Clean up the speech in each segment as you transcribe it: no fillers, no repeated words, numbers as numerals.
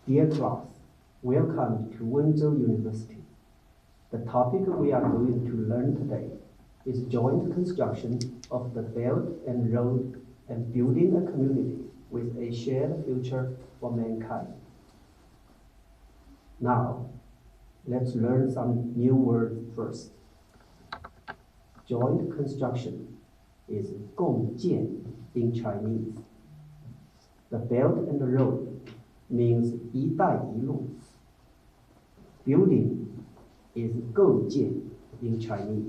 Dear class, welcome to Wenzhou University. The topic we are going to learn today is joint construction of the Belt and Road and building a community with a shared future for mankind. Now, let's learn some new words first. Joint construction is 共建 in Chinese. The Belt and Road means 一带一路. Building is 构建 in Chinese.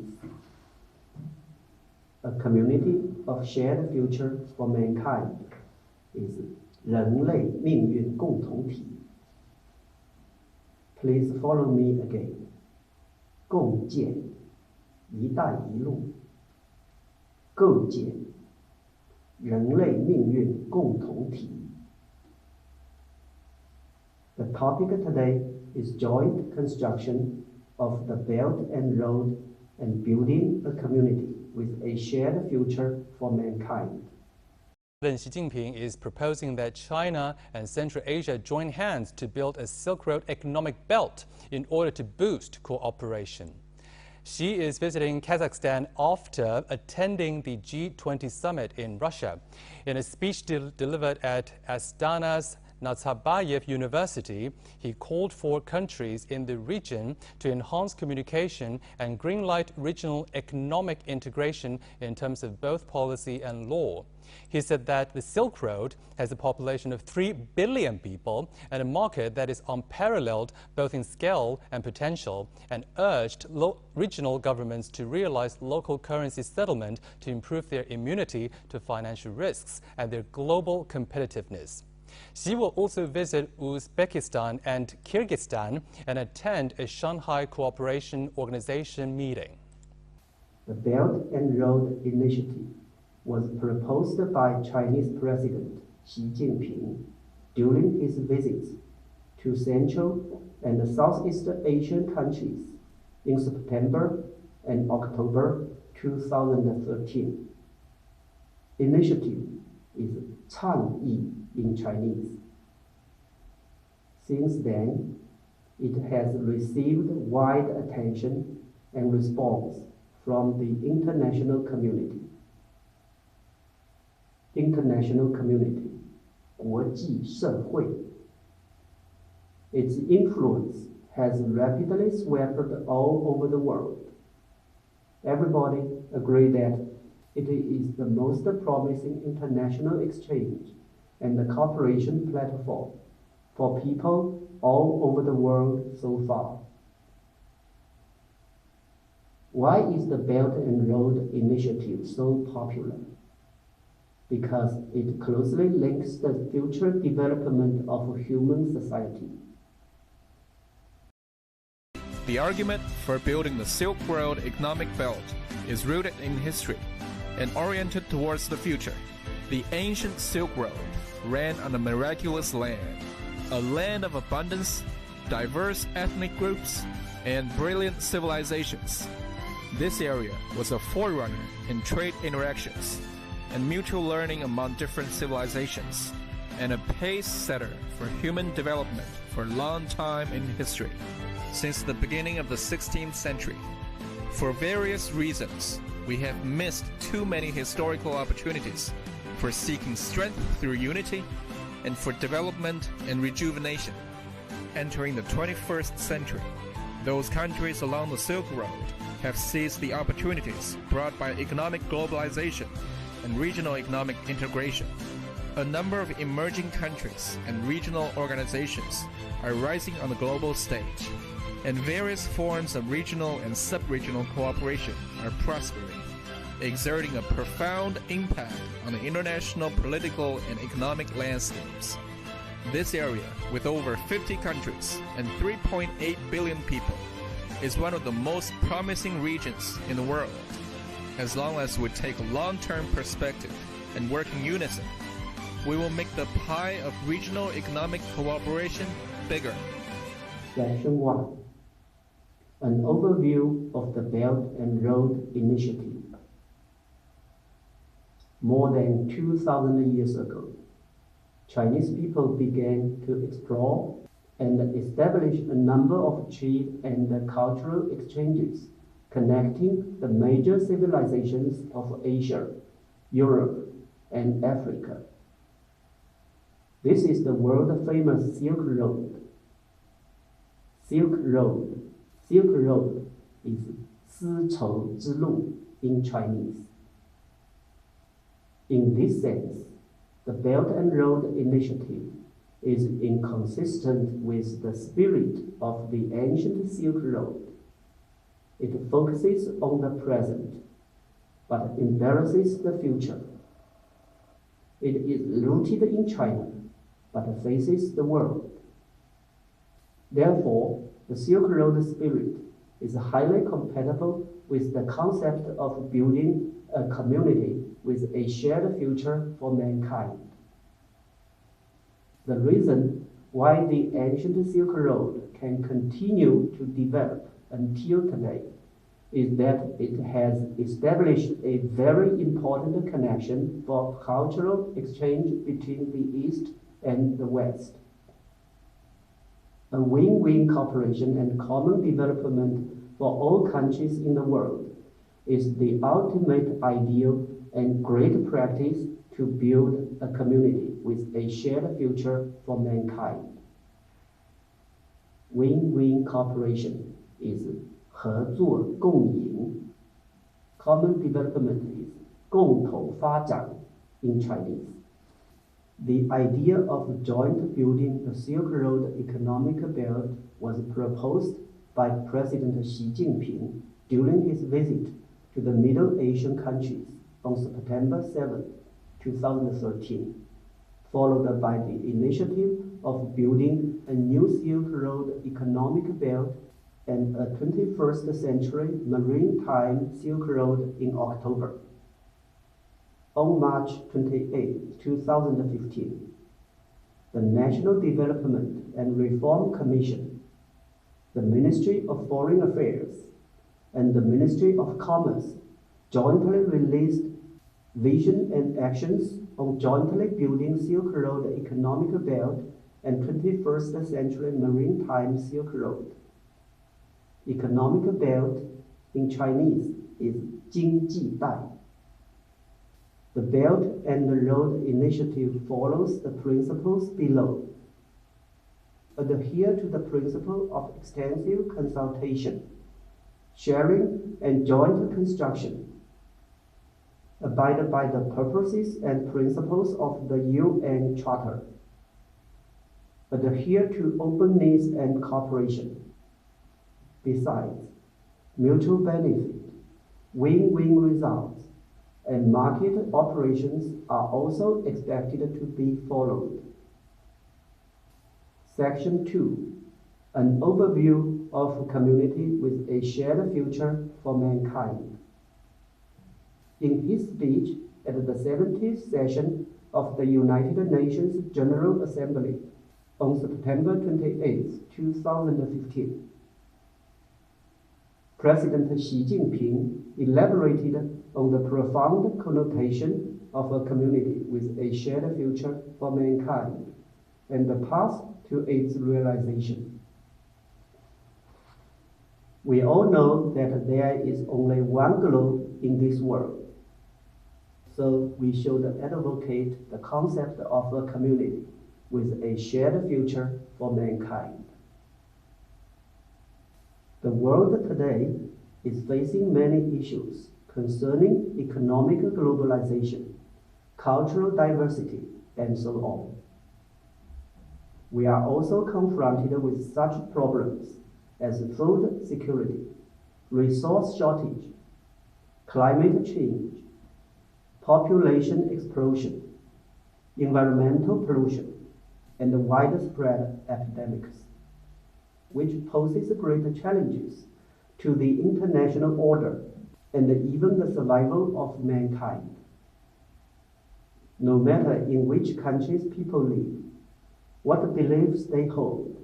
A community of shared future for mankind is 人类命运共同体. Please follow me again. 共建一带一路构建人类命运共同体 The topic today is joint construction of the Belt and Road and building a community with a shared future for mankind. President Xi Jinping is proposing that China and Central Asia join hands to build a Silk Road economic belt in order to boost cooperation. Xi is visiting Kazakhstan after attending the G20 summit in Russia. In a speech delivered at Astana's Nazarbayev University, he called for countries in the region to enhance communication and greenlight regional economic integration in terms of both policy and law. He said that the Silk Road has a population of 3 billion people and a market that is unparalleled both in scale and potential, and urged regional governments to realize local currency settlement to improve their immunity to financial risks and their global competitiveness. Xi will also visit Uzbekistan and Kyrgyzstan and attend a Shanghai Cooperation Organization meeting. The Belt and Road Initiative was proposed by Chinese President Xi Jinping during his visits to Central and Southeast Asian countries in September and October 2013. Initiative is 倡议 in Chinese. Since then, it has received wide attention and response from the international community. International community, 国际社会. Its influence has rapidly swept all over the world. Everybody agree that it is the most promising international exchange and the cooperation platform for people all over the world so far. Why is the Belt and Road Initiative so popular? Because it closely links the future development of human society. The argument for building the Silk Road economic belt is rooted in history and oriented towards the future. The ancient Silk Road ran on a miraculous land, a land of abundance, diverse ethnic groups, and brilliant civilizations. This area was a forerunner in trade interactions and mutual learning among different civilizations, and a pace setter for human development for a long time in history, since the beginning of the 16th century. For various reasons, we have missed too many historical opportunities for seeking strength through unity and for development and rejuvenation. Entering the 21st century, those countries along the Silk Road have seized the opportunities brought by economic globalization and regional economic integration. A number of emerging countries and regional organizations are rising on the global stage, and various forms of regional and sub-regional cooperation are prospering, exerting a profound impact on the international political and economic landscapes. This area, with over 50 countries and 3.8 billion people, is one of the most promising regions in the world. As long as we take a long-term perspective and work in unison, we will make the pie of regional economic cooperation bigger. Section 1. An overview of the Belt and Road Initiative. More than 2,000 years ago, Chinese people began to explore and established a number of trade and cultural exchanges connecting the major civilizations of Asia, Europe, and Africa. This is the world-famous Silk Road. Silk Road. Silk Road is 丝绸之路 in Chinese. In this sense, the Belt and Road Initiative is inconsistent with the spirit of the ancient Silk Road. It focuses on the present, but embarrasses the future. It is rooted in China, but faces the world. Therefore, the Silk Road spirit is highly compatible with the concept of building a community with a shared future for mankind. The reason why the ancient Silk Road can continue to develop until today is that it has established a very important connection for cultural exchange between the East and the West. A win-win cooperation and common development for all countries in the world is the ultimate ideal and great practice to build a community with a shared future for mankind. Win-win cooperation is 合作共赢. Common development is 共同发展 in Chinese. The idea of joint building the Silk Road economic belt was proposed by President Xi Jinping during his visit to the Middle Asian countries on September 7, 2013, followed by the initiative of building a new Silk Road economic belt and a 21st century maritime Silk Road in October. On March 28, 2015, the National Development and Reform Commission, the Ministry of Foreign Affairs, and the Ministry of Commerce jointly released Vision and Actions on jointly building Silk Road economic belt and 21st century maritime Silk Road. Economic belt in Chinese is 经济带. The Belt and Road Initiative follows the principles below. Adhere to the principle of extensive consultation, sharing, and joint construction. Abide by the purposes and principles of the UN Charter. Adhere to openness and cooperation. Besides, mutual benefit, win-win results, and market operations are also expected to be followed. Section 2. An overview of a community with a shared future for mankind. In his speech at the 70th session of the United Nations General Assembly on September 28, 2015, President Xi Jinping elaborated on the profound connotation of a community with a shared future for mankind and the path to its realization. We all know that there is only one globe in this world, so we should advocate the concept of a community with a shared future for mankind. The world today is facing many issues concerning economic globalization, cultural diversity, and so on. We are also confronted with such problems as food security, resource shortage, climate change, population explosion, environmental pollution, and widespread epidemics, which poses great challenges to the international order and even the survival of mankind. No matter in which countries people live, what beliefs they hold,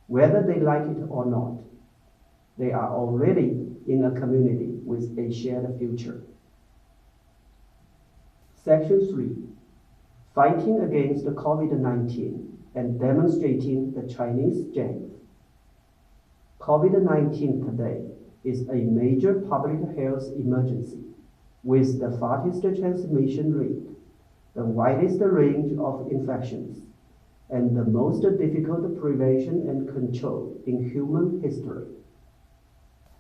whether they like it or not, they are already in a community with a shared future. Section 3. Fighting against COVID-19 and demonstrating the Chinese strength. COVID-19 today is a major public health emergency with the fastest transmission rate, the widest range of infections, and the most difficult prevention and control in human history.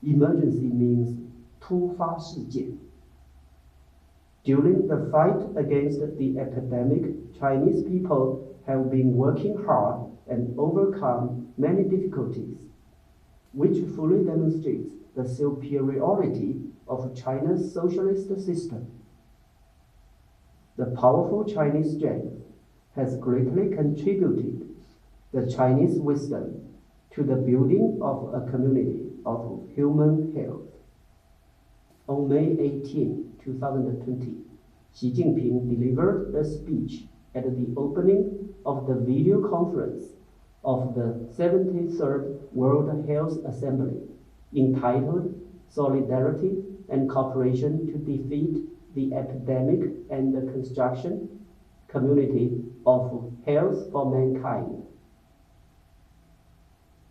Emergency means 突发事件. During the fight against the epidemic, Chinese people have been working hard and overcome many difficulties, which fully demonstrates the superiority of China's socialist system. The powerful Chinese strength has greatly contributed the Chinese wisdom to the building of a community of human health. On May 18, 2020, Xi Jinping delivered a speech at the opening of the video conference of the 73rd World Health Assembly, entitled Solidarity and Cooperation to Defeat the Epidemic and the Construction Community of Health for Mankind.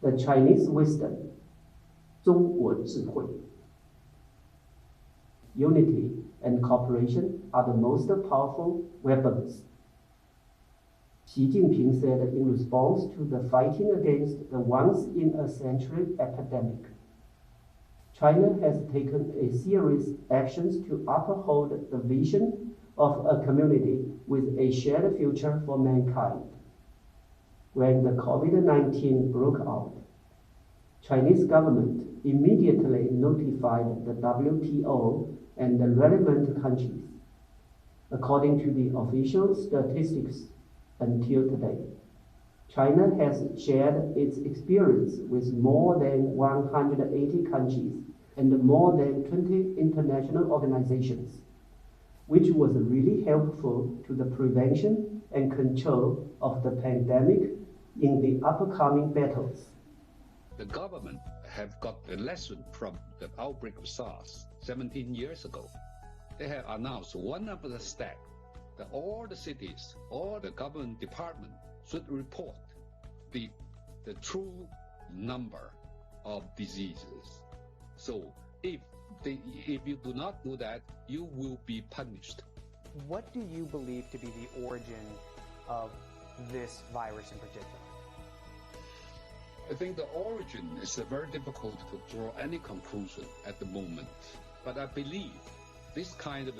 The Chinese wisdom, 中国智慧. Unity and cooperation are the most powerful weapons. Xi Jinping said in response to the fighting against the once-in-a-century epidemic, China has taken a series actions to uphold the vision of a community with a shared future for mankind. When the COVID-19 broke out, Chinese government immediately notified the WTO and the relevant countries. According to the official statistics, until today, China has shared its experience with more than 180 countries and more than 20 international organizations, which was really helpful to the prevention and control of the pandemic in the upcoming battles. The government have got a lesson from the outbreak of SARS 17 years ago. They have announced one of the steps that all the cities, all the government department should report the true number of diseases. So if you do not do that, you will be punished. What do you believe to be the origin of this virus in particular? I think the origin is very difficult to draw any conclusion at the moment. But I believe this kind of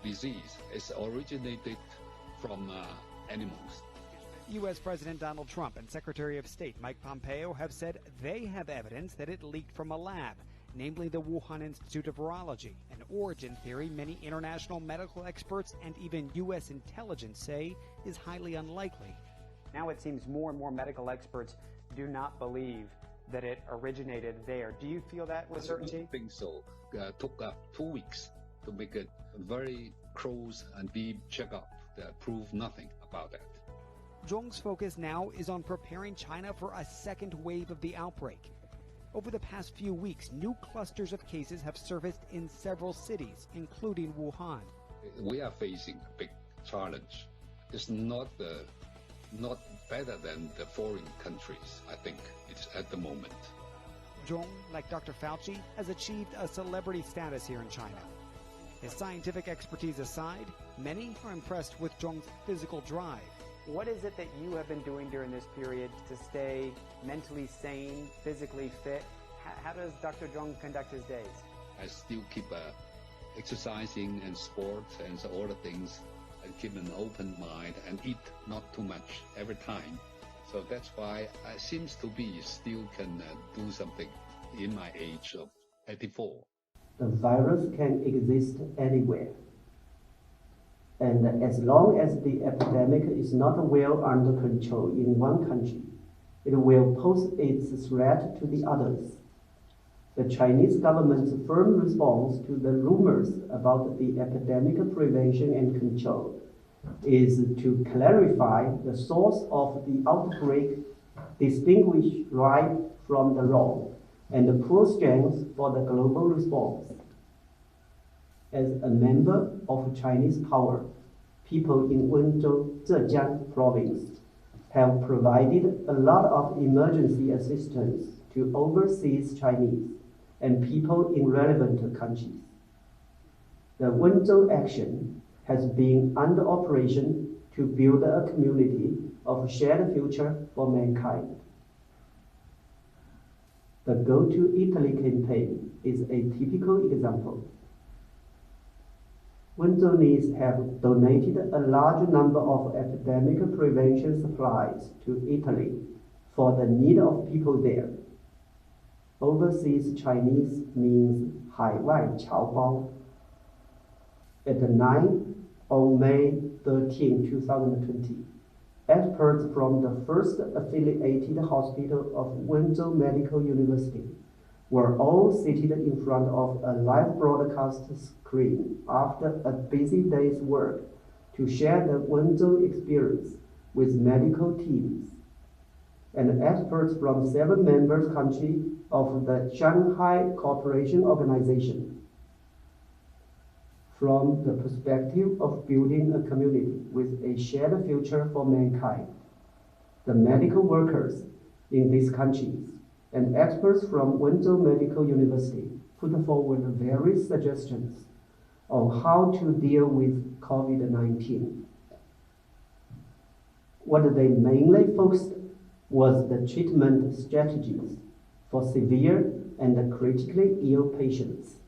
disease is originated from animals. U.S. President Donald Trump and Secretary of State Mike Pompeo have said they have evidence that it leaked from a lab, namely the Wuhan Institute of Virology, an origin theory many international medical experts and even U.S. intelligence say is highly unlikely. Now it seems more and more medical experts do not believe that it originated there. Do you feel that with certainty? I don't think so. Took 2 weeks to make a very close and deep checkup that proved nothing about that. Zhong's focus now is on preparing China for a second wave of the outbreak. Over the past few weeks, new clusters of cases have surfaced in several cities, including Wuhan. We are facing a big challenge. It's not better than the foreign countries, I think, it's at the moment. Zhong, like Dr. Fauci, has achieved a celebrity status here in China. His scientific expertise aside, many are impressed with Zhong's physical drive. What is it that you have been doing during this period to stay mentally sane, physically fit? How does Dr. Zhong conduct his days? I still keep exercising and sports and all the things, and keep an open mind and eat not too much every time. So that's why I seems to be still can do something in my age of 84. The virus can exist anywhere. And as long as the epidemic is not well under control in one country, it will pose its threat to the others. The Chinese government's firm response to the rumors about the epidemic prevention and control is to clarify the source of the outbreak, distinguish right from the wrong, and pull strength for the global response. As a member of Chinese power, people in Wenzhou, Zhejiang province have provided a lot of emergency assistance to overseas Chinese and people in relevant countries. The Wenzhou Action has been under operation to build a community of shared future for mankind. The Go to Italy campaign is a typical example. Wenzhouese have donated a large number of epidemic prevention supplies to Italy for the need of people there. Overseas Chinese means 海外侨胞. At 9 on May 13, 2020, experts from the first affiliated hospital of Wenzhou Medical University were all seated in front of a live broadcast screen after a busy day's work to share the Wenzhou experience with medical teams. And experts from 7 member countries of the Shanghai Cooperation Organization. From the perspective of building a community with a shared future for mankind, the medical workers in these countries and experts from Wenzhou Medical University put forward various suggestions on how to deal with COVID-19. What they mainly focused was the treatment strategies for severe and critically ill patients.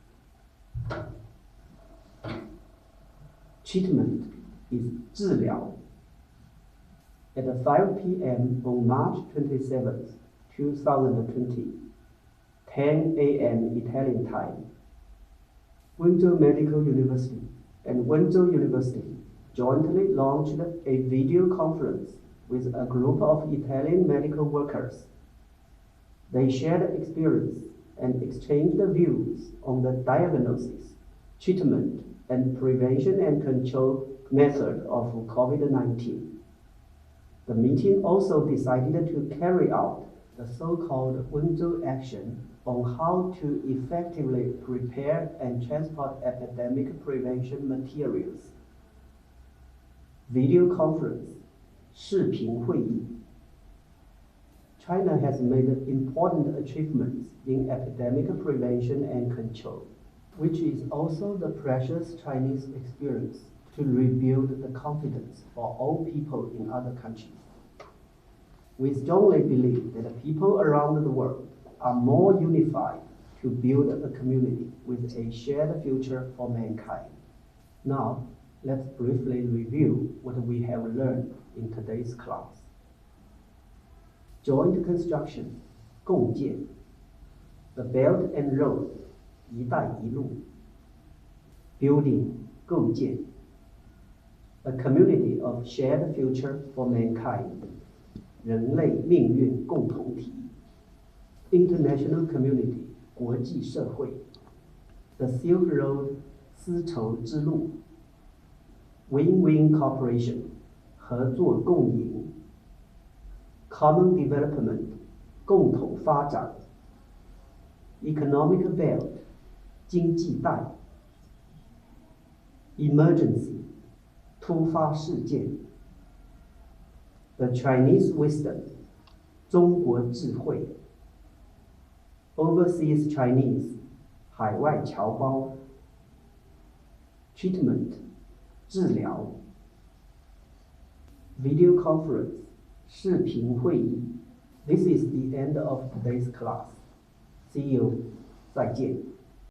Treatment is 治疗. At 5 p.m. on March 27, 2020, 10 a.m. Italian time, Wenzhou Medical University and Wenzhou University jointly launched a video conference with a group of Italian medical workers. They shared experience and exchanged views on the diagnosis, treatment, and prevention and control method of COVID-19. The meeting also decided to carry out the so-called Wenzhou Action on how to effectively prepare and transport epidemic prevention materials. Video conference, 视频会议. China has made important achievements in epidemic prevention and control, which is also the precious Chinese experience to rebuild the confidence for all people in other countries. We strongly believe that people around the world are more unified to build a community with a shared future for mankind. Now, let's briefly review what we have learned in today's class. Joint construction, 共建. The Belt and Road, 一带一路. Building, 构建. A community of shared future for mankind. 人类命运共同体. International community, 国际社会. The Silk Road, 丝绸之路. Win-win cooperation, 合作共赢. Common development, 共同发展. Economic belt, 经济带. Emergency, 突发事件. The Chinese wisdom, 中国智慧. Overseas Chinese, 海外侨胞. Treatment, 治疗. Video conference, 视频会议. This is the end of today's class. See you. 再见。